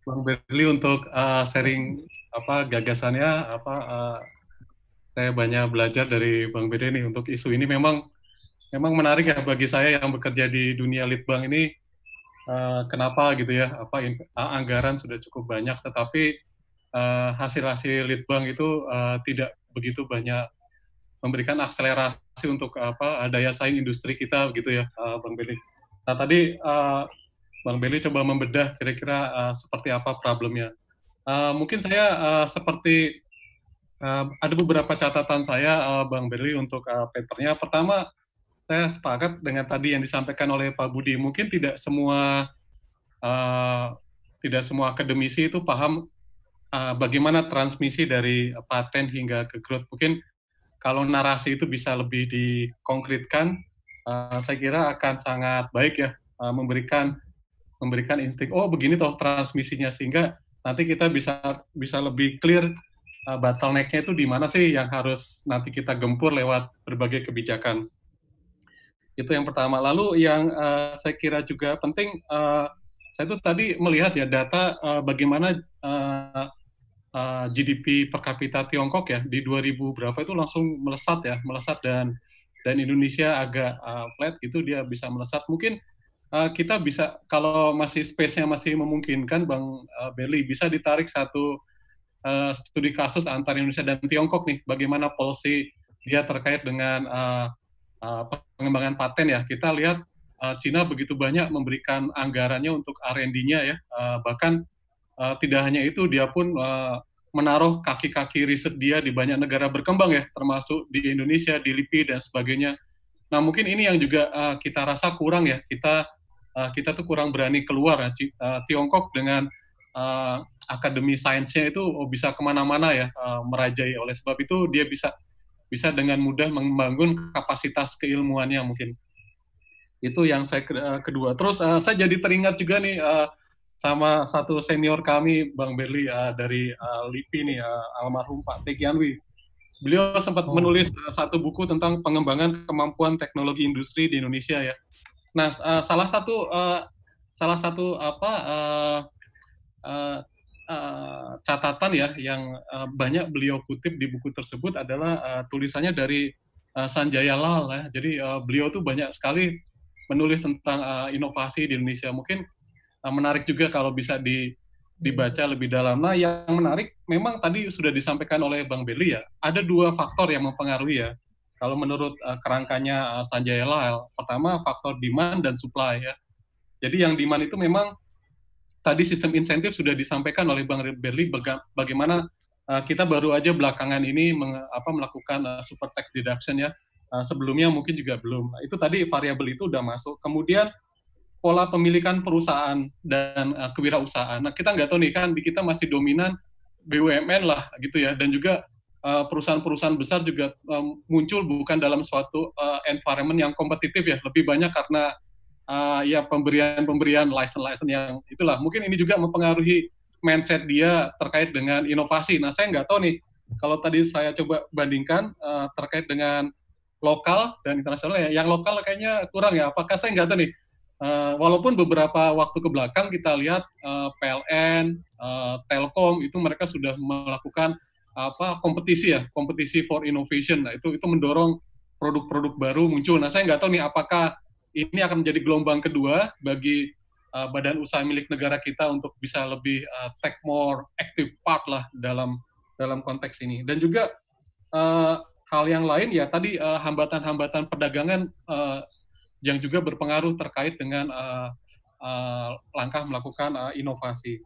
Bang Berli untuk sharing gagasannya. Saya banyak belajar dari Bang Berli nih untuk isu ini. Memang menarik ya bagi saya yang bekerja di dunia Litbang ini. Kenapa gitu ya? Anggaran sudah cukup banyak, tetapi hasil-hasil Litbang itu tidak begitu banyak memberikan akselerasi untuk daya saing industri kita gitu ya, Bang Berli. Nah tadi Bang Berli coba membedah kira-kira seperti apa problemnya. Mungkin saya seperti ada beberapa catatan saya Bang Berli untuk papernya. Pertama, saya sepakat dengan tadi yang disampaikan oleh Pak Budi. Mungkin tidak semua akademisi itu paham bagaimana transmisi dari paten hingga ke growth. Mungkin kalau narasi itu bisa lebih dikonkretkan, saya kira akan sangat baik ya, memberikan insting, oh begini toh transmisinya, sehingga nanti kita bisa lebih clear bottleneck-nya itu di mana sih yang harus nanti kita gempur lewat berbagai kebijakan. Itu yang pertama. Lalu yang saya kira juga penting, saya itu tadi melihat ya data bagaimana GDP per kapita Tiongkok ya di 2000 berapa itu langsung melesat dan Indonesia agak flat gitu, dia bisa melesat. Mungkin kita bisa, kalau masih space-nya masih memungkinkan, Bang Berli, bisa ditarik satu studi kasus antara Indonesia dan Tiongkok nih, bagaimana policy dia terkait dengan pengembangan paten ya. Kita lihat Cina begitu banyak memberikan anggarannya untuk R&D-nya ya, bahkan tidak hanya itu, dia pun menaruh kaki-kaki riset dia di banyak negara berkembang ya, termasuk di Indonesia, di LIPI dan sebagainya. Nah mungkin ini yang juga kita rasa kurang ya, kita tuh kurang berani keluar. Tiongkok dengan akademi sainsnya itu bisa kemana-mana ya, merajai. Oleh sebab itu dia bisa dengan mudah membangun kapasitas keilmuannya mungkin. Itu yang saya kedua. Terus saya jadi teringat juga nih sama satu senior kami, Bang Berli, dari LIPI nih, almarhum Pak Tekianwi. Beliau sempat menulis satu buku tentang pengembangan kemampuan teknologi industri di Indonesia ya. Nah, salah satu catatan ya yang banyak beliau kutip di buku tersebut adalah tulisannya dari Sanjaya Lal ya. Jadi beliau tuh banyak sekali menulis tentang inovasi di Indonesia. Mungkin menarik juga kalau bisa dibaca lebih dalam. Nah, yang menarik memang tadi sudah disampaikan oleh Bang Berli ya, ada 2 faktor yang mempengaruhi ya. Kalau menurut kerangkanya Sanjaya Lal, pertama faktor demand dan supply ya. Jadi yang demand itu memang tadi sistem insentif sudah disampaikan oleh Bang Berli, bagaimana kita baru aja belakangan ini melakukan super tax deduction ya. Sebelumnya mungkin juga belum. Itu tadi variabel itu udah masuk. Kemudian pola pemilikan perusahaan dan kewirausahaan. Nah, kita nggak tahu nih kan, di kita masih dominan BUMN lah gitu ya, dan juga perusahaan-perusahaan besar juga muncul bukan dalam suatu environment yang kompetitif ya, lebih banyak karena ya pemberian license yang itulah. Mungkin ini juga mempengaruhi mindset dia terkait dengan inovasi. Nah, saya nggak tahu nih, kalau tadi saya coba bandingkan terkait dengan lokal dan internasional, ya yang lokal kayaknya kurang ya. Apakah saya nggak tahu nih, walaupun beberapa waktu ke belakang kita lihat PLN, Telkom itu mereka sudah melakukan kompetisi for innovation. Nah, itu mendorong produk-produk baru muncul. Nah, saya nggak tahu nih apakah ini akan menjadi gelombang kedua bagi badan usaha milik negara kita untuk bisa lebih take more active part lah dalam konteks ini. Dan juga hal yang lain ya tadi hambatan-hambatan perdagangan yang juga berpengaruh terkait dengan langkah melakukan inovasi.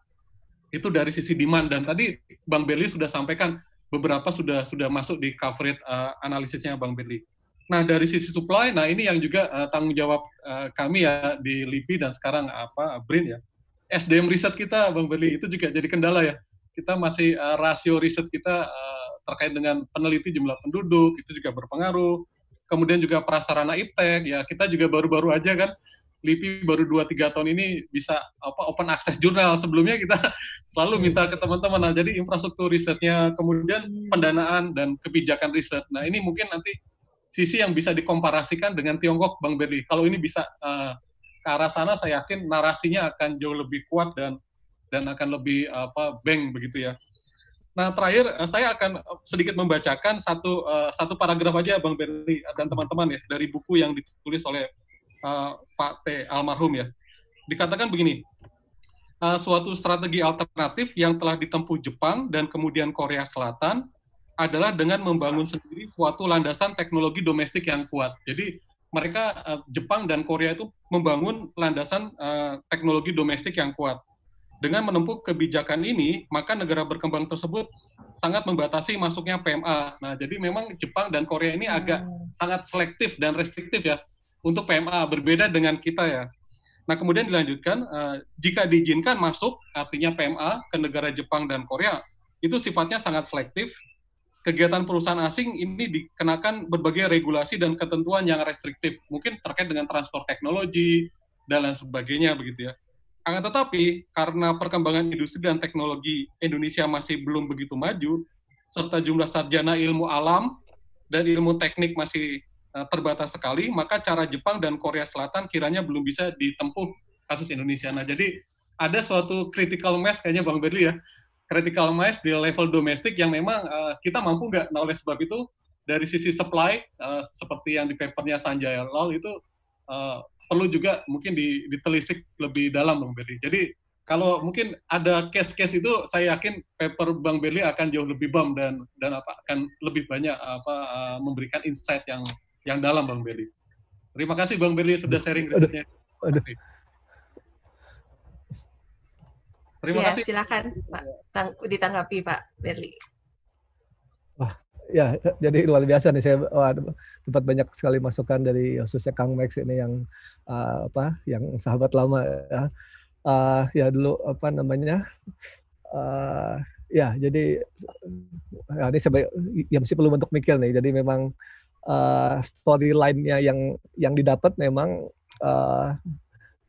Itu dari sisi demand, dan tadi Bang Berli sudah sampaikan beberapa sudah masuk di coverage analisisnya Bang Berli. Nah, dari sisi supply, nah ini yang juga tanggung jawab kami ya di LIPI dan sekarang BRIN ya. SDM riset kita Bang Berli itu juga jadi kendala ya. Kita masih rasio riset kita terkait dengan peneliti jumlah penduduk itu juga berpengaruh. Kemudian juga prasarana iptek ya, kita juga baru-baru aja kan LIPI baru 2-3 tahun ini bisa open access jurnal. Sebelumnya kita selalu minta ke teman-teman. Nah, jadi infrastruktur risetnya, kemudian pendanaan dan kebijakan riset. Nah, ini mungkin nanti sisi yang bisa dikomparasikan dengan Tiongkok, Bang Berli. Kalau ini bisa ke arah sana, saya yakin narasinya akan jauh lebih kuat dan akan lebih bank begitu ya. Nah, terakhir saya akan sedikit membacakan satu paragraf aja Bang Berli dan teman-teman ya dari buku yang ditulis oleh Pak T. almarhum ya. Dikatakan begini, suatu strategi alternatif yang telah ditempuh Jepang dan kemudian Korea Selatan adalah dengan membangun sendiri suatu landasan teknologi domestik yang kuat. Jadi mereka Jepang dan Korea itu membangun landasan teknologi domestik yang kuat. Dengan menempuh kebijakan ini, maka negara berkembang tersebut sangat membatasi masuknya PMA. Nah, jadi memang Jepang dan Korea ini agak sangat selektif dan restriktif ya untuk PMA, berbeda dengan kita ya. Nah, kemudian dilanjutkan, jika diizinkan masuk, artinya PMA ke negara Jepang dan Korea, itu sifatnya sangat selektif. Kegiatan perusahaan asing ini dikenakan berbagai regulasi dan ketentuan yang restriktif, mungkin terkait dengan transfer teknologi, dan lain sebagainya, begitu ya. Akan tetapi, karena perkembangan industri dan teknologi Indonesia masih belum begitu maju, serta jumlah sarjana ilmu alam dan ilmu teknik masih terbatas sekali, maka cara Jepang dan Korea Selatan kiranya belum bisa ditempuh kasus Indonesia. Nah, jadi ada suatu critical mass kayaknya Bang Berli ya, critical mass di level domestik yang memang kita mampu nggak. Nah, oleh sebab itu dari sisi supply seperti yang di papernya Sanjaya Lal itu perlu juga mungkin ditelisik lebih dalam Bang Berli. Jadi kalau mungkin ada case-case itu, saya yakin paper Bang Berli akan jauh lebih bam dan akan lebih banyak memberikan insight yang dalam Bang Berli. Terima kasih Bang Berli sudah sharing risetnya. Terima kasih. Silakan Pak, ditanggapi Pak Berli. Wah, ya, jadi luar biasa nih, saya dapat banyak sekali masukan dari khususnya Kang Max ini yang yang sahabat lama ya. Ya dulu ya jadi ini ya mesti perlu untuk mikir nih. Jadi memang storyline-nya yang didapat memang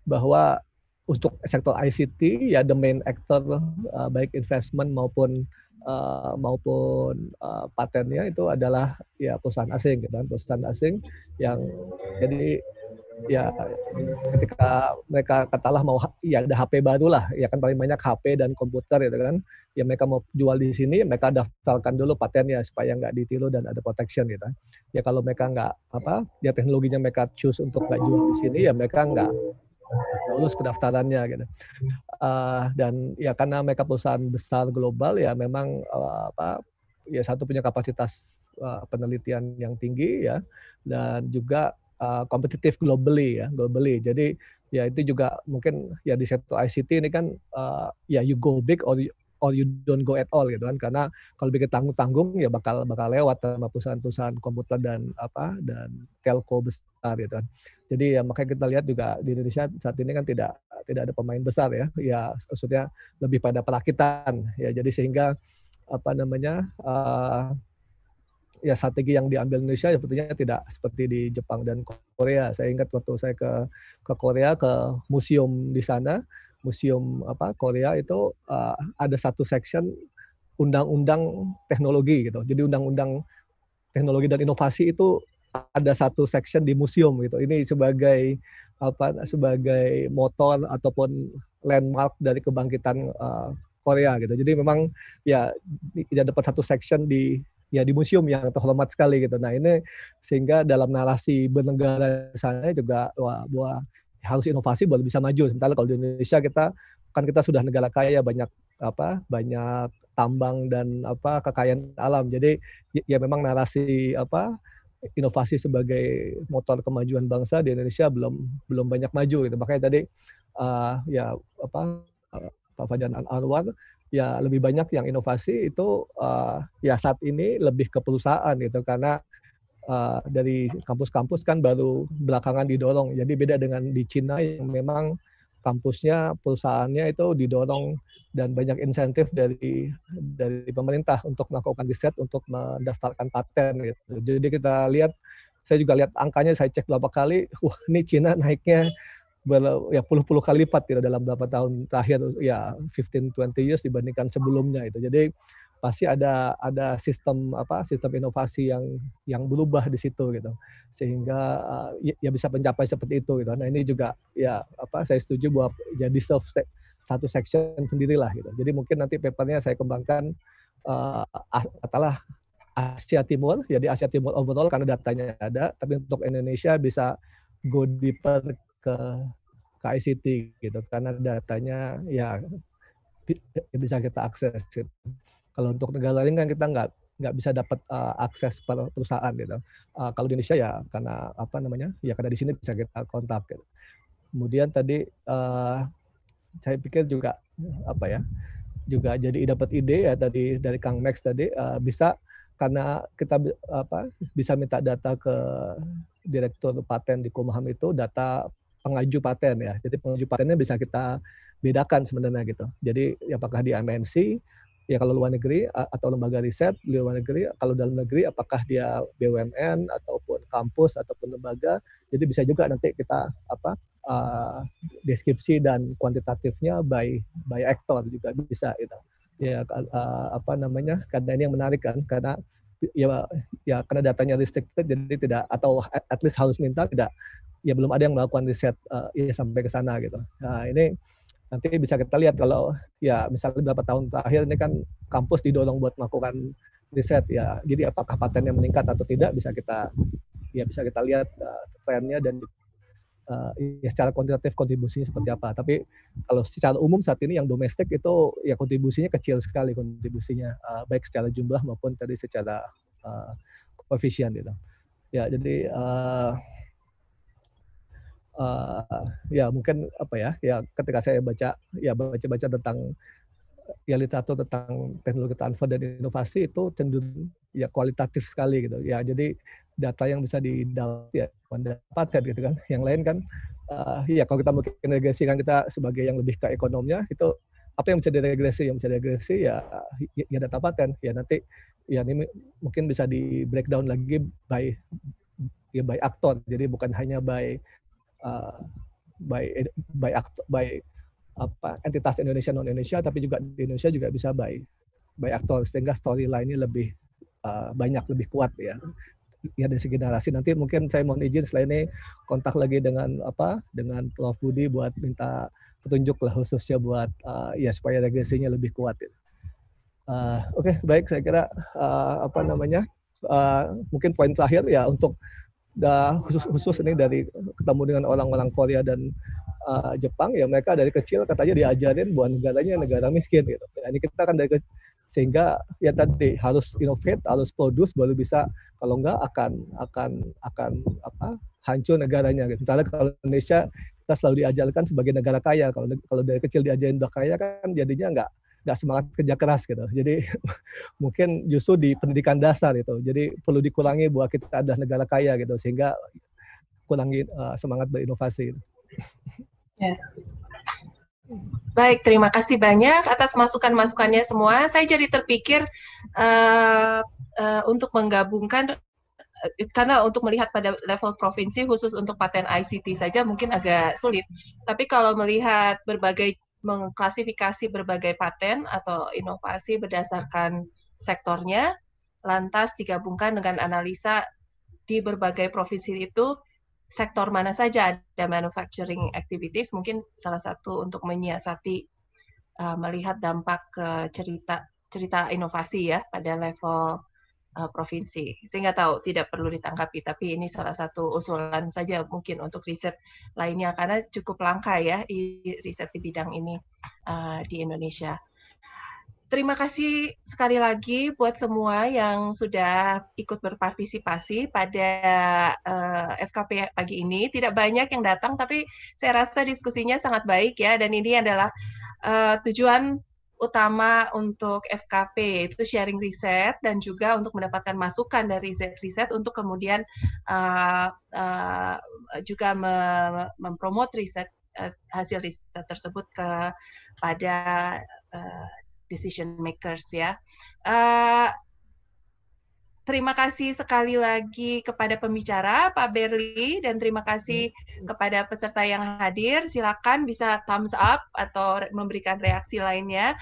bahwa untuk sektor ICT ya the main actor baik investment maupun patennya itu adalah ya perusahaan asing gitu kan, perusahaan asing yang jadi ya ketika mereka katalah mau ya ada HP baru lah, ya kan paling banyak HP dan komputer gitu kan, ya mereka mau jual di sini mereka daftarkan dulu patennya supaya nggak ditiru dan ada protection gitu. Ya kalau mereka nggak ya teknologinya mereka choose untuk nggak jual di sini ya mereka nggak lulus pendaftarannya gitu. Dan ya karena mereka perusahaan besar global ya memang ya satu punya kapasitas penelitian yang tinggi ya, dan juga kompetitif globally. Jadi ya itu juga mungkin ya di sektor ICT ini kan ya you go big or you don't go at all gitu kan, karena kalau bikin tanggung-tanggung ya bakal lewat sama perusahaan-perusahaan komputer dan telco besar gitu kan. Jadi ya makanya kita lihat juga di Indonesia saat ini kan tidak ada pemain besar ya maksudnya lebih pada perakitan ya, jadi sehingga ya strategi yang diambil Indonesia sepertinya tidak seperti di Jepang dan Korea. Saya ingat waktu saya ke Korea, ke museum di sana, museum Korea itu ada satu section undang-undang teknologi gitu. Jadi undang-undang teknologi dan inovasi itu ada satu section di museum gitu. Ini sebagai motor ataupun landmark dari kebangkitan Korea gitu. Jadi memang ya dapat satu section di museum yang terhormat sekali gitu. Nah ini sehingga dalam narasi bernegara sana juga bahwa harus inovasi baru bisa maju. Sementara kalau di Indonesia kita sudah negara kaya, banyak tambang dan kekayaan alam. Jadi ya memang narasi inovasi sebagai motor kemajuan bangsa di Indonesia belum banyak maju gitu. Makanya tadi Pak Fajar Anwar ya lebih banyak yang inovasi itu ya saat ini lebih ke perusahaan gitu, karena dari kampus-kampus kan baru belakangan didorong. Jadi beda dengan di Cina yang memang kampusnya, perusahaannya itu didorong dan banyak insentif dari pemerintah untuk melakukan riset, untuk mendaftarkan paten gitu. Jadi kita lihat, saya juga lihat angkanya, saya cek berapa kali, wah ini Cina naiknya puluh-puluh kali lipat gitu dalam beberapa tahun terakhir, ya 15-20 years dibandingkan sebelumnya itu. Jadi pasti ada sistem inovasi yang berubah di situ gitu, sehingga ya bisa mencapai seperti itu gitu. Nah ini juga ya saya setuju bahwa jadi satu section sendirilah gitu. Jadi mungkin nanti papernya saya kembangkan katalah Asia Timur, jadi Asia Timur overall karena datanya ada, tapi untuk Indonesia bisa go deeper ke ICT gitu, karena datanya ya bisa kita akses gitu. Kalau untuk negara lain kan kita nggak bisa dapat akses per perusahaan gitu. Kalau di Indonesia ya karena karena di sini bisa kita kontak gitu. Kemudian tadi saya pikir juga juga jadi dapat ide ya tadi dari Kang Max tadi, bisa karena kita bisa minta data ke Direktur Paten di Kumham, itu data pengaju paten ya. Jadi pengaju patennya bisa kita bedakan sebenarnya gitu. Jadi apakah di MNC, ya kalau luar negeri, atau lembaga riset di luar negeri, kalau dalam negeri apakah dia BUMN ataupun kampus ataupun lembaga. Jadi bisa juga nanti kita deskripsi dan kuantitatifnya by actor juga bisa gitu. Ya karena ini yang menarik kan, karena ya karena datanya restricted, jadi tidak, atau at least harus minta, tidak, ya belum ada yang melakukan riset ya sampai ke sana gitu. Nah ini nanti bisa kita lihat kalau ya misalnya beberapa tahun terakhir ini kan kampus didorong buat melakukan riset ya. Jadi apakah patennya meningkat atau tidak bisa kita lihat trennya dan ya secara kuantitatif kontribusinya seperti apa. Tapi kalau secara umum saat ini yang domestik itu ya kontribusinya kecil sekali, kontribusinya baik secara jumlah maupun tadi secara koefisien gitu. Ya jadi ya mungkin ya ketika saya baca tentang ya literatur tentang teknologi transfer dan inovasi itu cenderung ya kualitatif sekali gitu ya. Jadi data yang bisa didapat ya paten gitu kan. Yang lain kan ya kalau kita mungkin regresikan, kita sebagai yang lebih ke ekonomnya, itu apa yang bisa diregresi? Yang bisa diregresi ya data paten. Ya nanti ya ini mungkin bisa di breakdown lagi by aktor. Jadi bukan hanya by entitas Indonesia non Indonesia, tapi juga di Indonesia juga bisa by aktor, sehingga storyline-nya lebih banyak, lebih kuat ya dari segi narasi. Nanti mungkin saya mohon izin setelah ini kontak lagi dengan Prof Budi buat minta petunjuk lah khususnya buat ya supaya regresinya lebih kuat. Oke, baik, saya kira mungkin poin terakhir ya untuk khusus ini dari ketemu dengan orang-orang Korea dan Jepang, ya mereka dari kecil katanya diajarin bahwa negaranya negara miskin gitu. Ya, ini kita kan dari kecil, sehingga ya tadi harus innovate, harus produce, baru bisa, kalau enggak akan hancur negaranya gitu. Misalnya kalau Indonesia kita selalu diajarkan sebagai negara kaya, kalau dari kecil diajarin udah kaya kan jadinya nggak semangat kerja keras gitu. Jadi mungkin justru di pendidikan dasar itu. Jadi perlu dikurangi bahwa kita adalah negara kaya gitu, sehingga kurangi semangat berinovasi. Ya. Baik, terima kasih banyak atas masukan-masukannya semua. Saya jadi terpikir untuk menggabungkan, karena untuk melihat pada level provinsi khusus untuk paten ICT saja mungkin agak sulit. Tapi kalau melihat mengklasifikasi berbagai paten atau inovasi berdasarkan sektornya, lantas digabungkan dengan analisa di berbagai provinsi itu, sektor mana saja ada manufacturing activities, mungkin salah satu untuk menyiasati melihat dampak ke cerita inovasi ya pada level provinsi. Saya nggak tahu, tidak perlu ditanggapi, tapi ini salah satu usulan saja mungkin untuk riset lainnya, karena cukup langka ya riset di bidang ini di Indonesia. Terima kasih sekali lagi buat semua yang sudah ikut berpartisipasi pada FKP pagi ini. Tidak banyak yang datang, tapi saya rasa diskusinya sangat baik ya, dan ini adalah tujuan utama untuk FKP, yaitu sharing riset dan juga untuk mendapatkan masukan dari riset untuk kemudian juga mempromot riset, hasil riset tersebut kepada decision makers ya. Terima kasih sekali lagi kepada pembicara Pak Berli, dan terima kasih kepada peserta yang hadir. Silakan bisa thumbs up atau memberikan reaksi lainnya.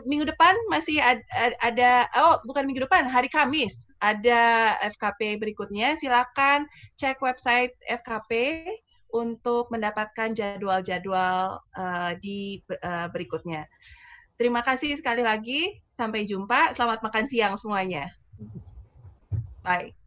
Minggu depan masih ada, bukan minggu depan, hari Kamis ada FKP berikutnya. Silakan cek website FKP untuk mendapatkan jadwal-jadwal di berikutnya. Terima kasih sekali lagi. Sampai jumpa. Selamat makan siang semuanya. Bye.